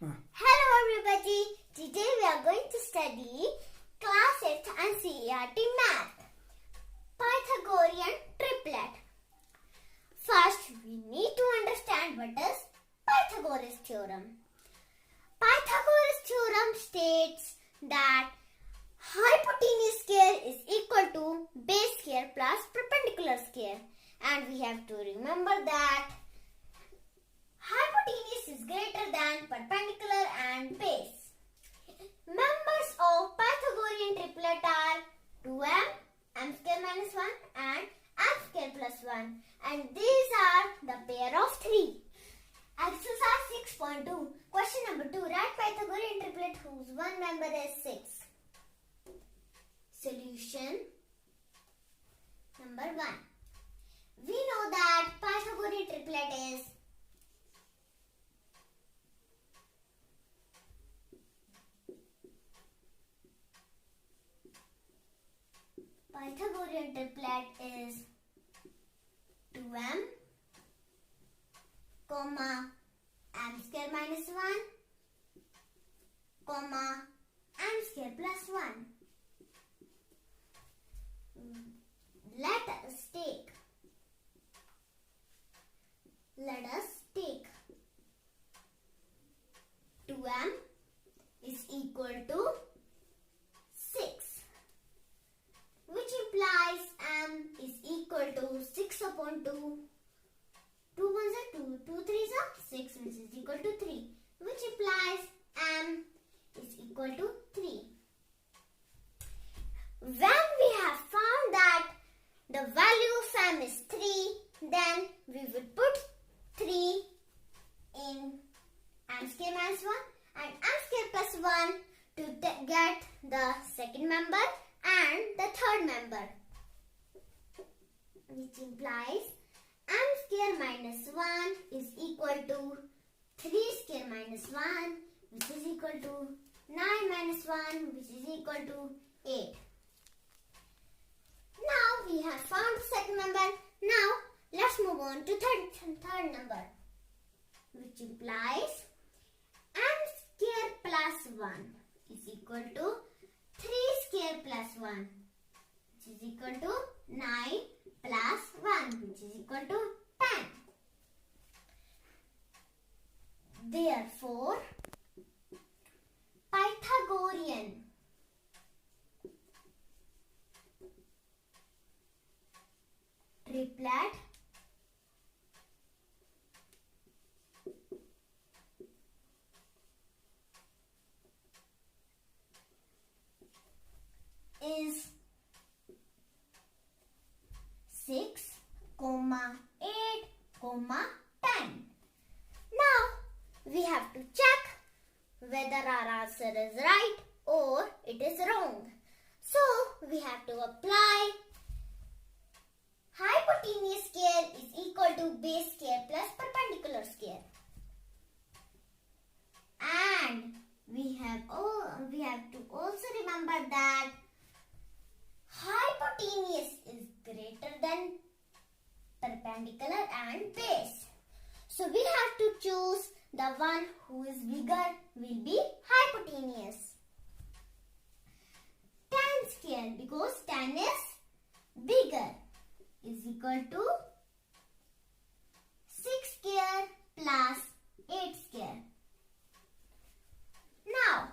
Hello everybody, today we are going to study Class 8 NCERT Math, Pythagorean Triplet. First, we need to understand what is Pythagoras Theorem. Pythagoras Theorem states that hypotenuse square is equal to base square plus perpendicular square, and we have to remember that hypotenuse is greater than perpendicular and base. Members of Pythagorean triplet are 2m, m square minus 1 and m square plus 1, and these are the pair of 3. Exercise 6.2. Question number 2. Write Pythagorean triplet whose one member is 6. Solution. Number 1. We know that Pythagorean triplet is Pythagorean triplet is 2m, comma, m square minus 1, comma, m square plus 1. Let us take 2m is equal to 6, which implies m is equal to 6 upon 2. 2 ones are 2, 2 threes are 6, which is equal to 3, which implies m is equal to 3. When we have found that the value of m is 3, then we would put 3 in m square minus 1 and m square plus 1 to get the second member and the third member, which implies m square minus 1 is equal to 3 square minus 1, which is equal to 9 minus 1, which is equal to 8. Now we have found the second member. Now let's move on to third number, which implies m square plus 1 is equal to 3 square plus 1, which is equal to 9 plus 1, which is equal to 10. Therefore, Pythagorean triplet is 6, 8, 10. Now we have to check whether our answer is right or it is wrong. So we have to apply hypotenuse square is equal to base square plus perpendicular square. And we have to also remember that hypotenuse is greater than perpendicular and base. So we have to choose the one who is bigger will be hypotenuse. 10 square, because 10 is bigger, is equal to 6 square plus 8 square. Now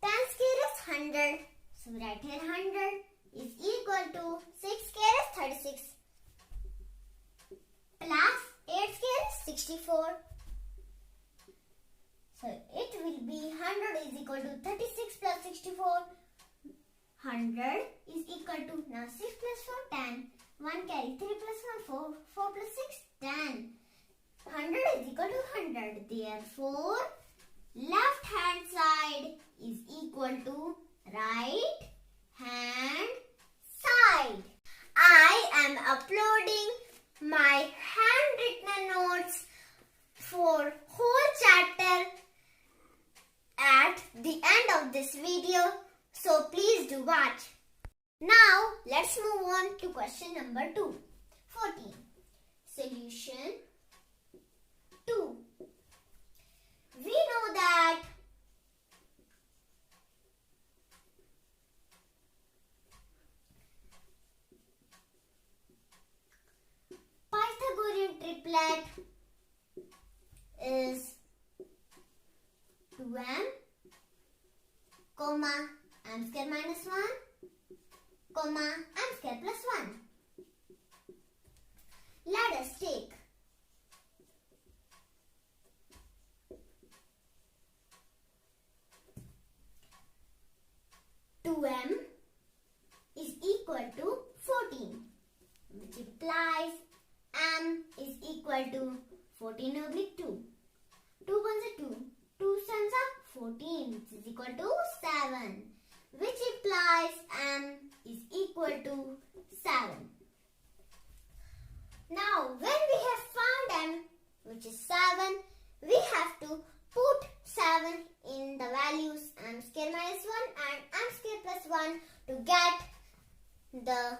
10 square is 100, so we write here 100 is equal to 6 square is 36 plus 8 square is 64. So it will be 100 is equal to 36 plus 64. 100 is equal to, now 6 plus 4, 10. 1 carry 3 plus 1, 4. 4 plus 6, 10. 100 is equal to 100. Therefore, left hand side is equal to right hand side. I am uploading my handwritten notes for whole chapter at the end of this video, so please do watch. Now let's move on to question number 2. 14. Solution 2. We know that triplet is 2m, comma, m square minus 1, comma, m square plus 1. Let us take 2m is equal to 14, which implies m is equal to 14 oblique 2. 2 ones are 2. 2 sums are 14, which is equal to 7, which implies m is equal to 7. Now, when we have found m, which is 7, we have to put 7 in the values m square minus 1 and m square plus 1 to get the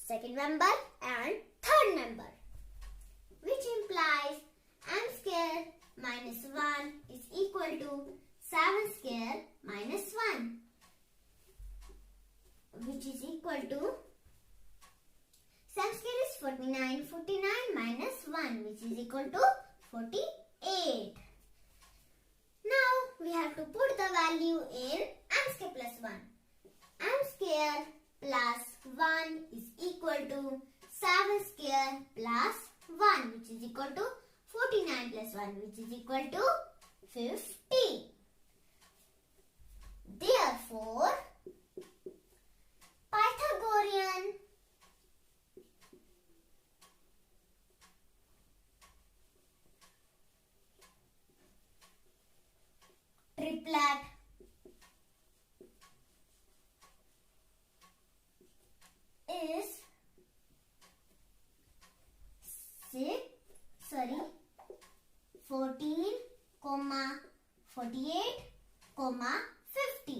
second member and third member, which implies m square minus 1 is equal to 7 square minus 1, which is equal to 7 square is 49, 49 minus 1, which is equal to 48. Now we have to put the value in m square plus 1. M square plus 1 is equal to 7 square plus 1, which is equal to 49 plus 1, which is equal to 50. Therefore, Pythagorean triplet is 14, 48, 50.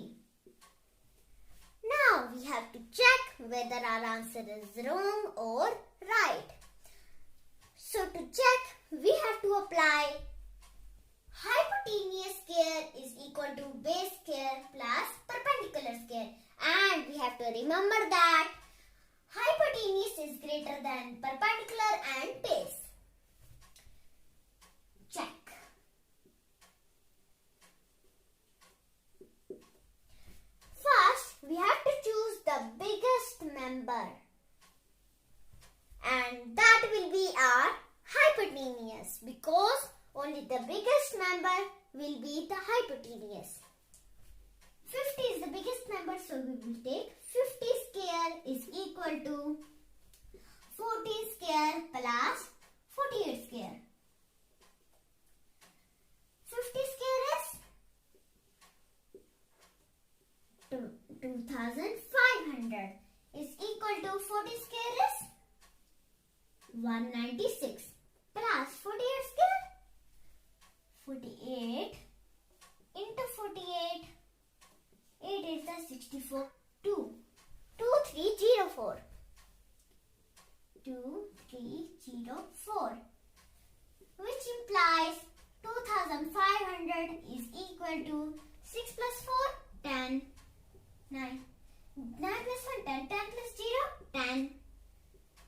Now we have to check whether our answer is wrong or right. So to check, we have to apply hypotenuse square is equal to base square plus perpendicular square. And we have to remember that hypotenuse is greater than perpendicular and base. Check. First, we have to choose the biggest member. And that will be our hypotenuse, because only the biggest member will be the hypotenuse. 50 is the biggest member, so we will take 50 square is equal to 14 square plus 48 square. 50 square is 2500 is equal to 40 square is 196 plus 48 square 48 into 48 8 is 64 2304 2304, which implies 2500 is equal to 6 plus 4 10 9 9 plus 1 10 10 plus 0 10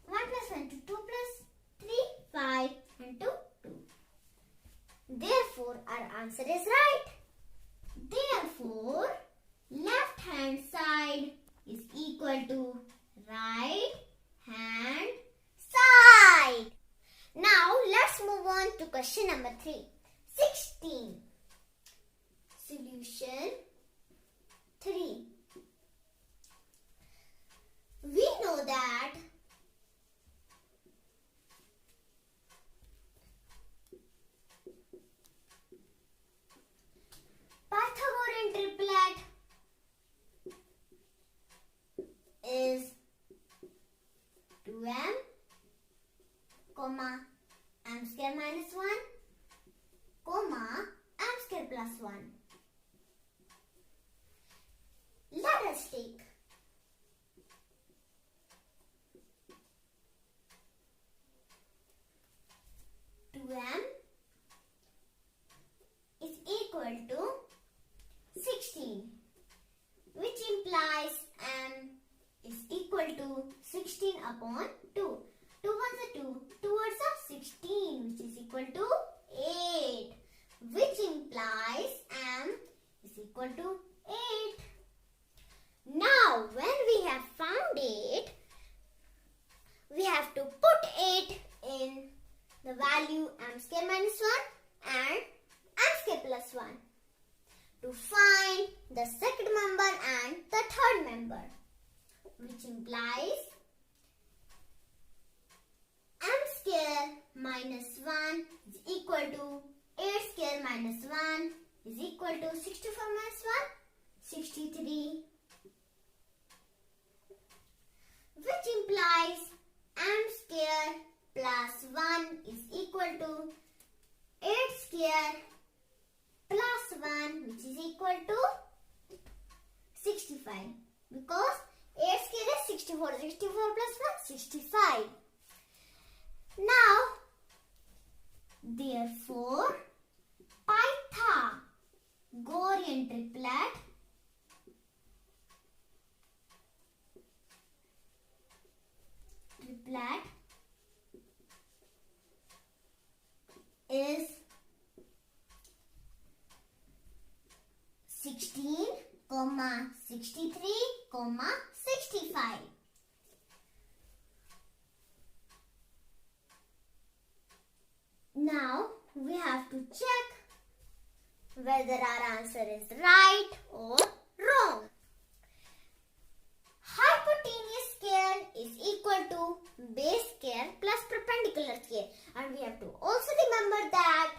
1 plus 1 2 plus 3 5 and 2 2. Therefore our answer is right. Therefore left hand side is equal to right hand side. Now let's move on to question number 3. 16. Solution 3. We know that Pythagorean triplet is 2m, comma, m square minus 1, comma, m square plus 1. Let us take 2m is equal to 16, which implies m is equal to 16 upon 2. 2 ones are 2, 2 ones are 16, which is equal to 8, which implies m is equal to 8. Now, when we have found 8, we have to put 8 in the value m square minus 1 and m square plus 1 to find the second member and the third member, which implies m square minus 1 is equal to 8 square minus 1 is equal to 64 minus 1, 63, which implies m square plus 1 is equal to 8 square plus 1, which is equal to 65, because 8 square is 64, 64 plus 1, 65. Now, therefore, Pythagorean triplet is 16, 63, 65. Now we have to check whether our answer is right or wrong. Hypotenuse square is equal to base square plus perpendicular square, and we have to also remember that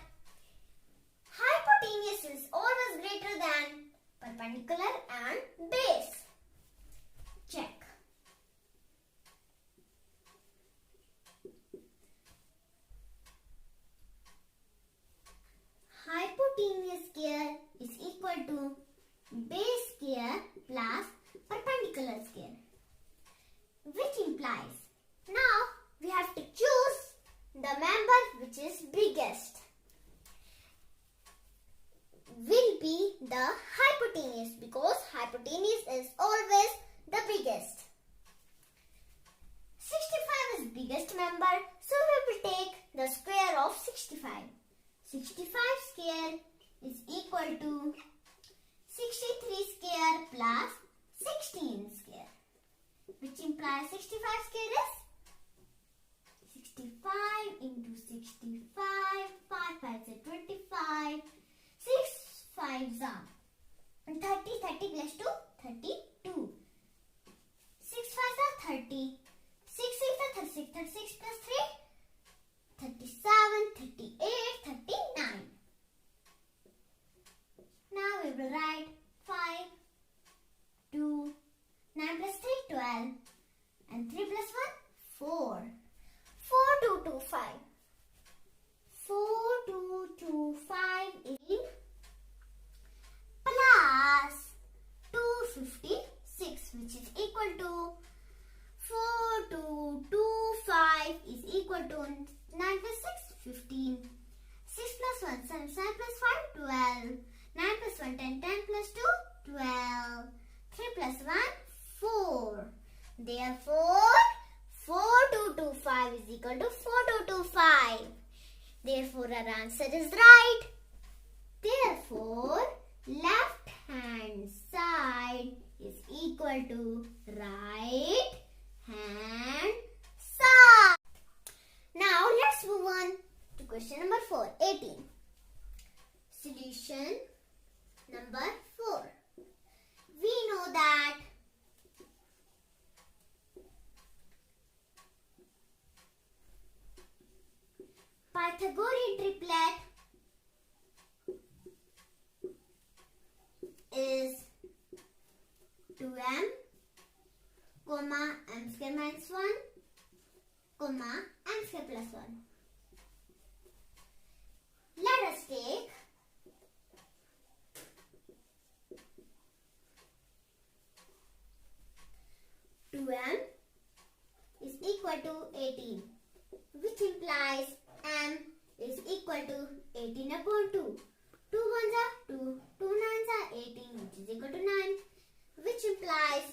hypotenuse is always greater than perpendicular and base. Check. Hypotenuse square is equal to base square plus perpendicular square, which implies now we have to choose the member which is biggest. Will be the hypotenuse, because hypotenuse is always the biggest. 65 is biggest member, so we will take the square of 65. 65 square is equal to 63 square plus 16 square, which implies 65 square is 65 into 65, 5 5s are 25, 6 5s are 30, 30 plus 2, 32, 6 5s are 30, 6 6 are 36, 36 plus 3, 37, 38, 39. Now we will write 5, 2, 9 plus 3, 12, and 3 plus 1, 4. 4, 2, 2, 5. 4, 2, 2, 5 is plus 256, which is equal to 4, 2, 2, 5 is equal to 9 plus 6, 15. 6 plus 1, 7, 7 plus 5, 12. 9 plus 1, 10, 10 plus 2, 12. 3 plus 1, 4. Therefore, 4225 is equal to 4225. Therefore, our answer is right. Therefore, left hand side is equal to right hand side. Now, let's move on to question number 4, 18. Solution number 4. We know that Pythagorean triplet is 2m, m square minus 1, m square plus 1. Let us take is equal to 18, which implies m is equal to 18 upon 2. 2 ones are 2, 2 nines are 18, which is equal to 9, which implies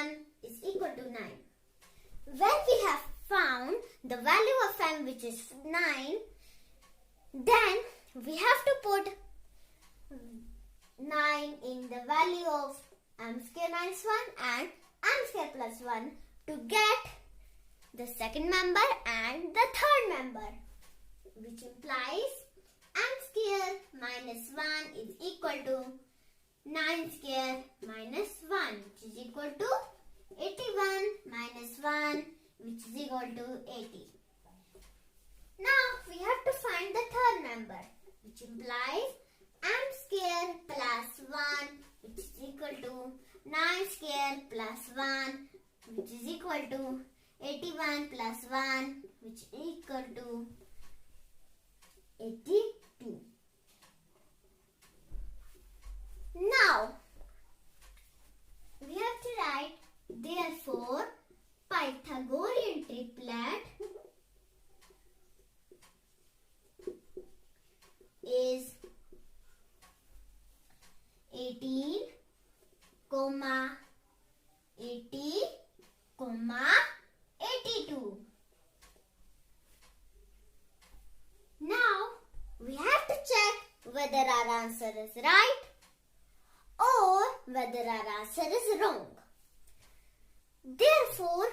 m is equal to 9. When we have found we have to put 9 in the value of m square minus 1 and m square plus 1 to get the second member and the third member, which implies m square minus 1 is equal to 9 square minus 1, which is equal to 81 minus 1, which is equal to 80. Now we have to find the third member, which implies m square plus 1, which is equal to 9 square plus 1, which is equal to 81 plus 1, which is equal to 82. Now, we have to write, therefore, Pythagorean triplet is 18, 80, 82. Now, we have to check whether our answer is right or whether our answer is wrong. Therefore,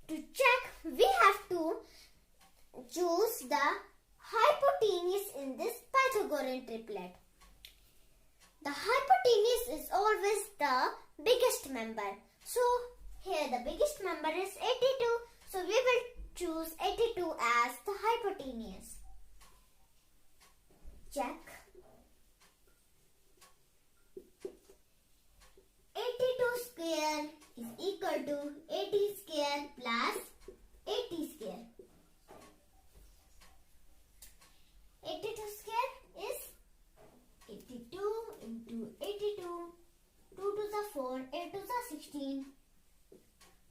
to check, we have to choose the hypotenuse in this Pythagorean triplet. The hypotenuse is always the biggest member. So, here the biggest member is 82. So, we will choose 82 as the hypotenuse. Check. 82 square is equal to 80 square plus 80 square. 82 square is 82 into 82. 2 to the 4, 8 to the 16.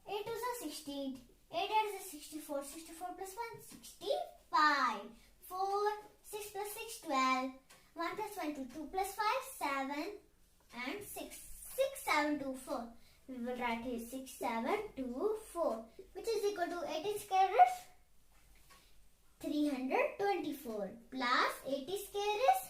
8 to the 16. 8 is 64. 64 plus 1, 65. 4, 6 plus 6, 12. 1 plus 1, 2. 2 plus 5, 7. And 6. 6, 7, 2, 4. We will write here 6, 7, 2, 4. Which is equal to 18 square is 324. Plus 80 square is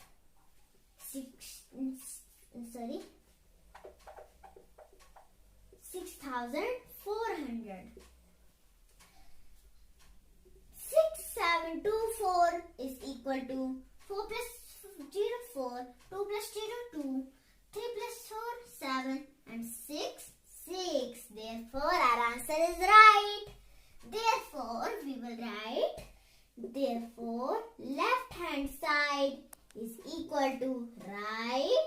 6,400. 6724 is equal to 4 plus 0, 4, 2 plus 0, 2, 3 plus 4, 7 and 6, 6. Therefore, our answer is right. Therefore, we will write, therefore, left hand side is equal to right